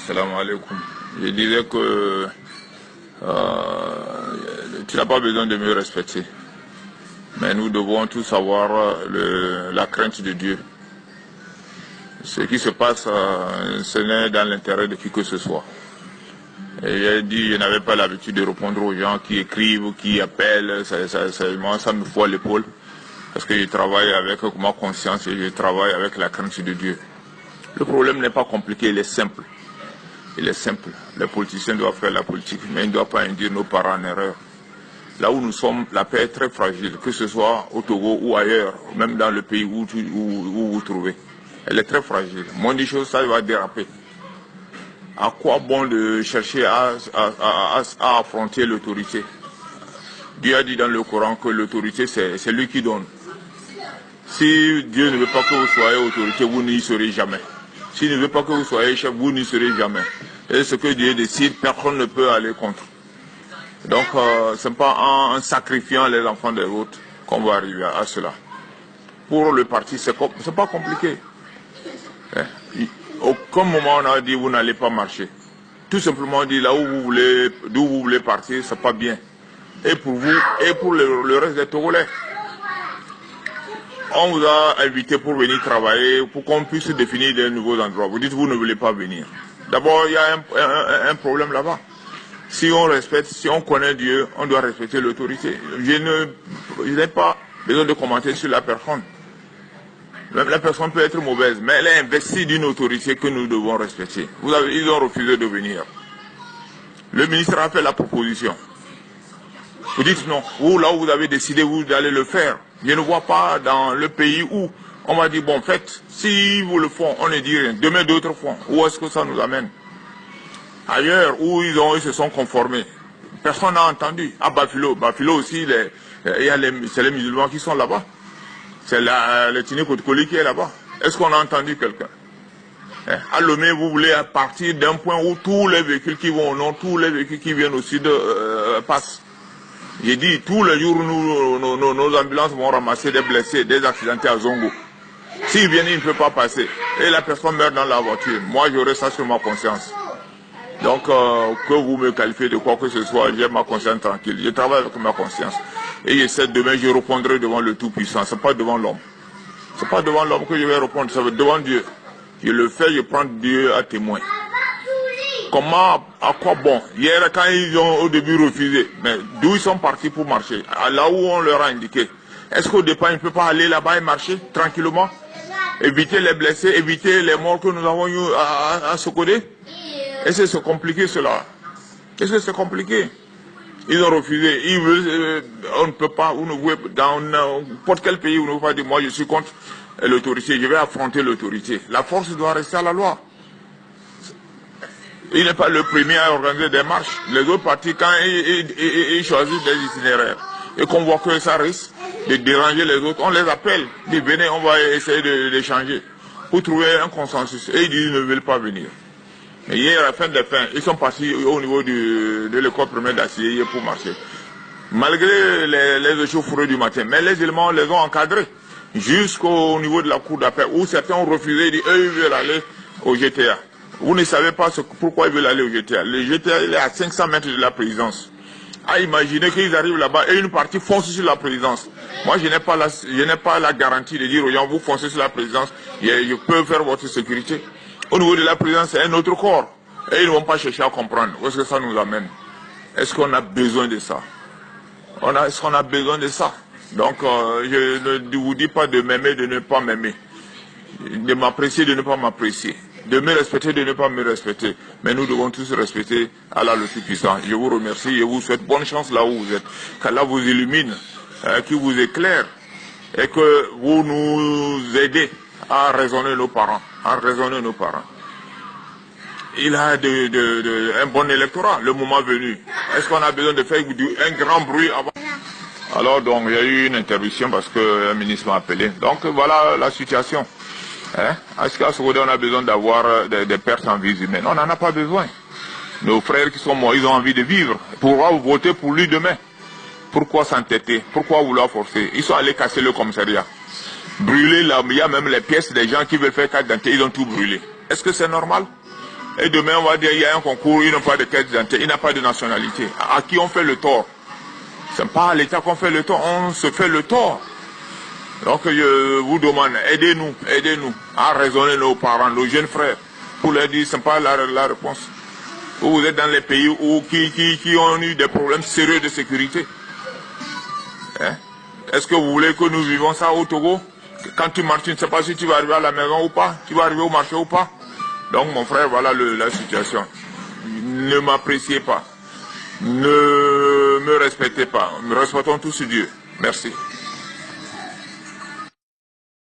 Salam alaikum. Je disais que tu n'as pas besoin de me respecter. Mais nous devons tous avoir la crainte de Dieu. Ce qui se passe, ce n'est dans l'intérêt de qui que ce soit. Et j'ai dit, je n'avais pas l'habitude de répondre aux gens qui écrivent ou qui appellent. Moi, ça me fout à l'épaule. Parce que je travaille avec ma conscience et je travaille avec la crainte de Dieu. Le problème n'est pas compliqué, il est simple. Il est simple. Les politiciens doivent faire la politique, mais ils ne doivent pas induire nos parents en erreur. Là où nous sommes, la paix est très fragile, que ce soit au Togo ou ailleurs, même dans le pays où vous vous trouvez. Elle est très fragile. Moins de choses, ça va déraper. À quoi bon de chercher à affronter l'autorité? Dieu a dit dans le Coran que l'autorité, c'est lui qui donne. Si Dieu ne veut pas que vous soyez autorité, vous n'y serez jamais. S'il ne veut pas que vous soyez chef, vous n'y serez jamais. Et ce que Dieu décide, personne ne peut aller contre. Donc, ce n'est pas en sacrifiant les enfants des autres qu'on va arriver à cela. Pour le parti, ce n'est pas compliqué. Aucun moment on a dit vous n'allez pas marcher. Tout simplement on dit là où d'où vous voulez partir, c'est pas bien. Et pour vous, et pour le reste des Togolais. On vous a invité pour venir travailler, pour qu'on puisse définir de nouveaux endroits. Vous dites vous ne voulez pas venir. D'abord, il y a un problème là-bas. Si on respecte, si on connaît Dieu, on doit respecter l'autorité. Je n'ai pas besoin de commenter sur la personne. La personne peut être mauvaise, mais elle est investie d'une autorité que nous devons respecter. Ils ont refusé de venir. Le ministre a fait la proposition. Vous dites non. Vous, là où vous avez décidé, vous allez le faire. Je ne vois pas dans le pays où on m'a dit, bon, faites. Si vous le font, on ne dit rien. Demain, d'autres font. Où est-ce que ça nous amène? Ailleurs, où ils se sont conformés. Personne n'a entendu. À Bafilo. Bafilo aussi, c'est les musulmans qui sont là-bas. C'est l'ethnie Kotkoli qui est là-bas. Est-ce qu'on a entendu quelqu'un? À Lomé, vous voulez partir d'un point où tous les véhicules qui vont au nord, tous les véhicules qui viennent au sud passent. J'ai dit, tous les jours, nos ambulances vont ramasser des blessés, des accidentés à Zongo. S'ils viennent, ils ne peuvent pas passer. Et la personne meurt dans la voiture. Moi, j'aurai ça sur ma conscience. Donc, que vous me qualifiez de quoi que ce soit, j'ai ma conscience tranquille. Je travaille avec ma conscience. Et j'essaie demain, je répondrai devant le Tout-Puissant. Ce n'est pas devant l'homme. Ce n'est pas devant l'homme que je vais répondre, ça va être devant Dieu. Je le fais, je prends Dieu à témoin. Comment, à quoi bon? Hier, quand ils ont au début refusé, mais d'où ils sont partis pour marcher? Là où on leur a indiqué. Est-ce qu'au départ, ils ne peuvent pas aller là-bas et marcher tranquillement? Éviter les blessés, éviter les morts que nous avons eu à Sokodé? Est-ce que c'est compliqué cela? Est-ce que c'est compliqué? Ils ont refusé. Ils veulent, on ne peut pas, dans n'importe quel pays, on ne peut pas dire, moi je suis contre l'autorité, je vais affronter l'autorité. La force doit rester à la loi. Il n'est pas le premier à organiser des marches. Les autres partis, quand ils choisissent des itinéraires et qu'on voit que ça risque de déranger les autres, on les appelle. Ils disent, venez, on va essayer d'échanger pour trouver un consensus. Et ils disent, ils ne veulent pas venir. Mais hier, à la fin des fins, ils sont partis au niveau de l'école primaire d'Assier pour marcher. Malgré les échauffourées du matin, mais les éléments les ont encadrés jusqu'au niveau de la cour d'appel où certains ont refusé, dit eux ils veulent aller au GTA. Vous ne savez pas pourquoi ils veulent aller au GTA. Le GTA il est à 500 mètres de la présidence. À imaginer qu'ils arrivent là-bas et une partie fonce sur la présidence. Moi je n'ai pas la garantie de dire aux gens vous foncez sur la présidence, je peux faire votre sécurité. Au niveau de la présidence, c'est un autre corps. Et ils ne vont pas chercher à comprendre. Où est-ce que ça nous amène? Est-ce qu'on a besoin de ça? Est-ce qu'on a besoin de ça? Donc, je ne vous dis pas de m'aimer, de ne pas m'aimer. De m'apprécier, de ne pas m'apprécier. De me respecter, de ne pas me respecter. Mais nous devons tous respecter Allah le Tout-Puissant. Je vous remercie et vous souhaite bonne chance là où vous êtes. Qu'Allah vous illumine, qu'il vous éclaire et que vous nous aidez à raisonner nos parents. Il a un bon électorat, le moment venu. Est-ce qu'on a besoin de faire un grand bruit avant? Alors donc il y a eu une interruption parce que un ministre m'a appelé. Donc voilà la situation. Est-ce qu'à ce moment on a besoin d'avoir des pertes en vie humaine? On n'en a pas besoin. Nos frères qui sont morts, ils ont envie de vivre. Pourquoi vous votez pour lui demain? Pourquoi s'entêter? Pourquoi vouloir forcer? Ils sont allés casser le commissariat. Brûler là, il y a même les pièces des gens qui veulent faire carte d'identité, ils ont tout brûlé. Est-ce que c'est normal? Et demain, on va dire, il y a un concours, ils n'ont pas de carte d'identité, il n'a pas de nationalité. À qui on fait le tort? Ce n'est pas à l'État qu'on fait le tort, on se fait le tort. Donc je vous demande, aidez-nous à raisonner nos parents, nos jeunes frères, pour leur dire, ce n'est pas la réponse. Vous êtes dans les pays qui ont eu des problèmes sérieux de sécurité. Hein? Est-ce que vous voulez que nous vivons ça au Togo? Quand tu marches, tu ne sais pas si tu vas arriver à la maison ou pas, tu vas arriver au marché ou pas. Donc mon frère, voilà la situation. Ne m'appréciez pas. Ne me respectez pas. Respectons tous Dieu. Merci.